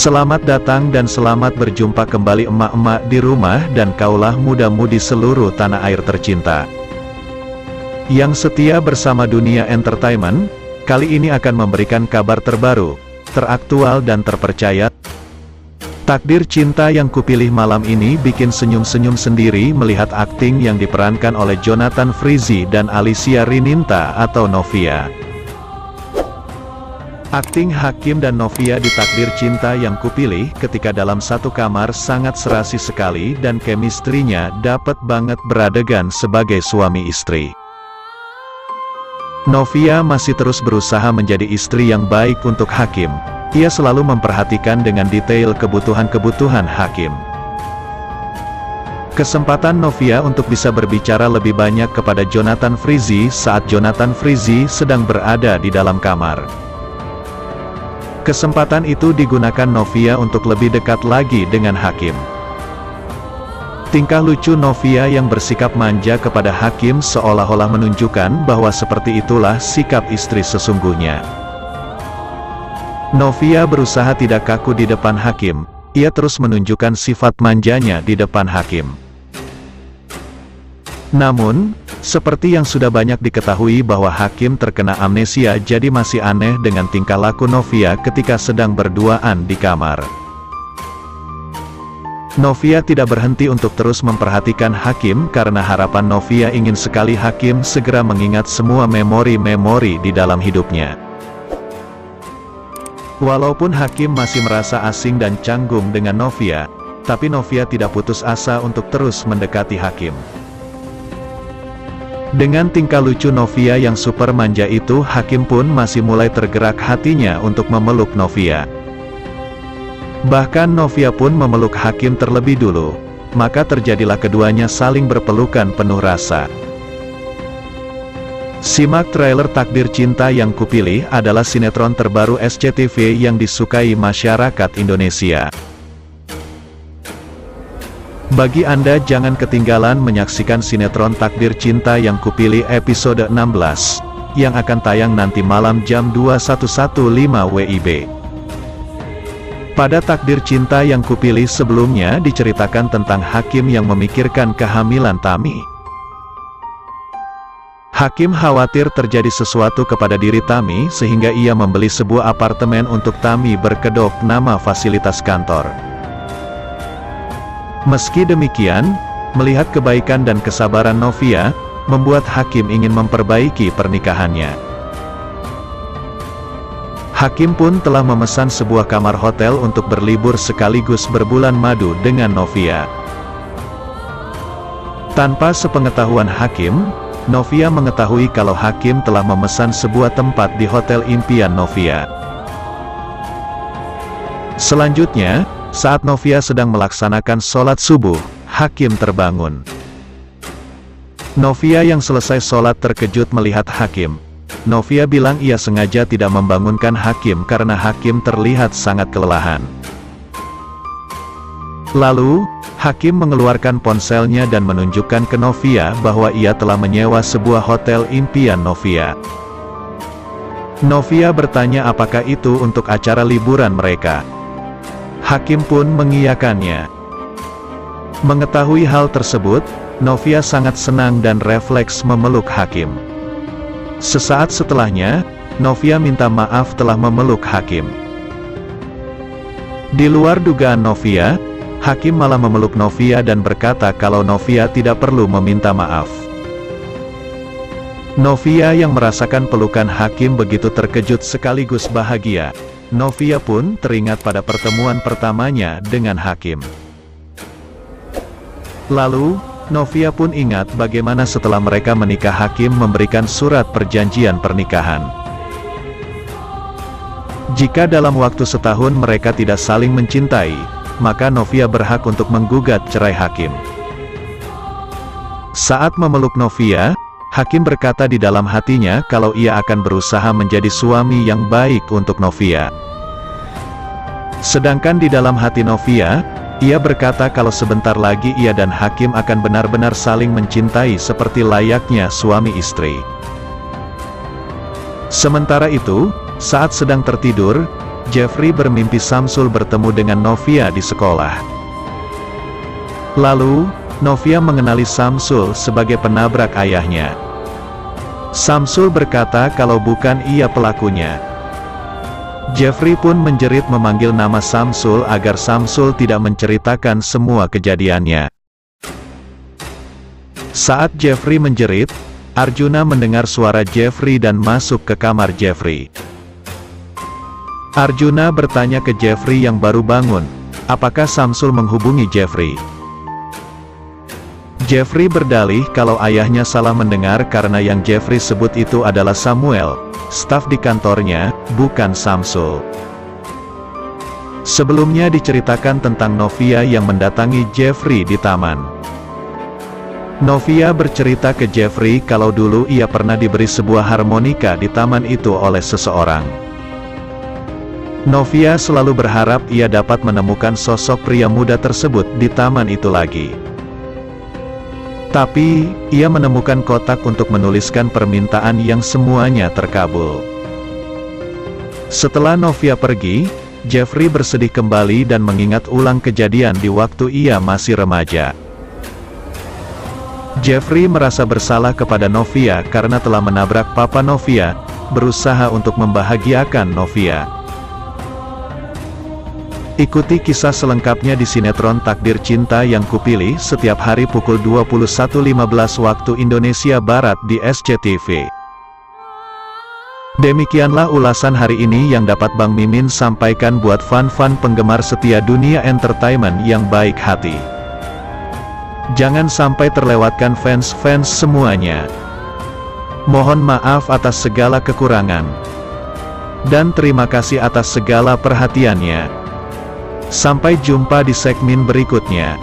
Selamat datang dan selamat berjumpa kembali emak-emak di rumah dan kaulah muda-mudi seluruh tanah air tercinta yang setia bersama Dunia Entertainment. Kali ini akan memberikan kabar terbaru, teraktual dan terpercaya. Takdir Cinta yang Kupilih malam ini bikin senyum-senyum sendiri melihat akting yang diperankan oleh Jonathan Frizzy dan Alicia Rininta atau Novia. Akting Hakim dan Novia di Takdir Cinta yang Kupilih ketika dalam satu kamar sangat serasi sekali dan chemistry-nya dapet banget beradegan sebagai suami istri. Novia masih terus berusaha menjadi istri yang baik untuk Hakim. Ia selalu memperhatikan dengan detail kebutuhan-kebutuhan Hakim. Kesempatan Novia untuk bisa berbicara lebih banyak kepada Jonathan Frizzy saat Jonathan Frizzy sedang berada di dalam kamar. Kesempatan itu digunakan Novia untuk lebih dekat lagi dengan Hakim. Tingkah lucu Novia yang bersikap manja kepada Hakim seolah-olah menunjukkan bahwa seperti itulah sikap istri sesungguhnya. Novia berusaha tidak kaku di depan Hakim, ia terus menunjukkan sifat manjanya di depan Hakim. Namun, seperti yang sudah banyak diketahui bahwa Hakim terkena amnesia, jadi masih aneh dengan tingkah laku Novia ketika sedang berduaan di kamar. Novia tidak berhenti untuk terus memperhatikan Hakim karena harapan Novia ingin sekali Hakim segera mengingat semua memori-memori di dalam hidupnya. Walaupun Hakim masih merasa asing dan canggung dengan Novia, tapi Novia tidak putus asa untuk terus mendekati Hakim. Dengan tingkah lucu Novia yang super manja itu, Hakim pun masih mulai tergerak hatinya untuk memeluk Novia. Bahkan Novia pun memeluk Hakim terlebih dulu, maka terjadilah keduanya saling berpelukan penuh rasa. Simak trailer Takdir Cinta yang Kupilih adalah sinetron terbaru SCTV yang disukai masyarakat Indonesia. Bagi Anda jangan ketinggalan menyaksikan sinetron Takdir Cinta yang Kupilih episode 16, yang akan tayang nanti malam jam 21.15 WIB. Pada Takdir Cinta yang Kupilih sebelumnya diceritakan tentang Hakim yang memikirkan kehamilan Tami. Hakim khawatir terjadi sesuatu kepada diri Tami sehingga ia membeli sebuah apartemen untuk Tami berkedok nama fasilitas kantor. Meski demikian, melihat kebaikan dan kesabaran Novia, membuat Hakim ingin memperbaiki pernikahannya. Hakim pun telah memesan sebuah kamar hotel untuk berlibur sekaligus berbulan madu dengan Novia. Tanpa sepengetahuan Hakim, Novia mengetahui kalau Hakim telah memesan sebuah tempat di hotel impian Novia. Selanjutnya, saat Novia sedang melaksanakan sholat subuh, Hakim terbangun. Novia yang selesai sholat terkejut melihat Hakim. Novia bilang ia sengaja tidak membangunkan Hakim karena Hakim terlihat sangat kelelahan. Lalu, Hakim mengeluarkan ponselnya dan menunjukkan ke Novia bahwa ia telah menyewa sebuah hotel impian Novia. Novia bertanya apakah itu untuk acara liburan mereka. Hakim pun mengiyakannya. Mengetahui hal tersebut, Novia sangat senang dan refleks memeluk Hakim. Sesaat setelahnya, Novia minta maaf telah memeluk Hakim. Di luar dugaan Novia, Hakim malah memeluk Novia dan berkata kalau Novia tidak perlu meminta maaf. Novia yang merasakan pelukan Hakim begitu terkejut sekaligus bahagia. Novia pun teringat pada pertemuan pertamanya dengan Hakim. Lalu, Novia pun ingat bagaimana setelah mereka menikah Hakim memberikan surat perjanjian pernikahan. Jika dalam waktu setahun mereka tidak saling mencintai, maka Novia berhak untuk menggugat cerai Hakim. Saat memeluk Novia, Hakim berkata di dalam hatinya kalau ia akan berusaha menjadi suami yang baik untuk Novia. Sedangkan di dalam hati Novia, ia berkata kalau sebentar lagi ia dan Hakim akan benar-benar saling mencintai seperti layaknya suami istri. Sementara itu, saat sedang tertidur, Jeffrey bermimpi Samsul bertemu dengan Novia di sekolah. Lalu, Novia mengenali Samsul sebagai penabrak ayahnya. Samsul berkata kalau bukan ia pelakunya. Jeffrey pun menjerit memanggil nama Samsul agar Samsul tidak menceritakan semua kejadiannya. Saat Jeffrey menjerit, Arjuna mendengar suara Jeffrey dan masuk ke kamar Jeffrey. Arjuna bertanya ke Jeffrey yang baru bangun, apakah Samsul menghubungi Jeffrey? Jeffrey berdalih kalau ayahnya salah mendengar karena yang Jeffrey sebut itu adalah Samuel, staf di kantornya, bukan Samsul. Sebelumnya diceritakan tentang Novia yang mendatangi Jeffrey di taman. Novia bercerita ke Jeffrey kalau dulu ia pernah diberi sebuah harmonika di taman itu oleh seseorang. Novia selalu berharap ia dapat menemukan sosok pria muda tersebut di taman itu lagi. Tapi, ia menemukan kotak untuk menuliskan permintaan yang semuanya terkabul. Setelah Novia pergi, Jeffrey bersedih kembali dan mengingat ulang kejadian di waktu ia masih remaja. Jeffrey merasa bersalah kepada Novia karena telah menabrak papa Novia, berusaha untuk membahagiakan Novia. Ikuti kisah selengkapnya di sinetron Takdir Cinta yang Kupilih setiap hari pukul 21.15 waktu Indonesia Barat di SCTV. Demikianlah ulasan hari ini yang dapat Bang Mimin sampaikan buat fan-fan penggemar setia dunia entertainment yang baik hati. Jangan sampai terlewatkan fans-fans semuanya. Mohon maaf atas segala kekurangan. Dan terima kasih atas segala perhatiannya. Sampai jumpa di segmen berikutnya.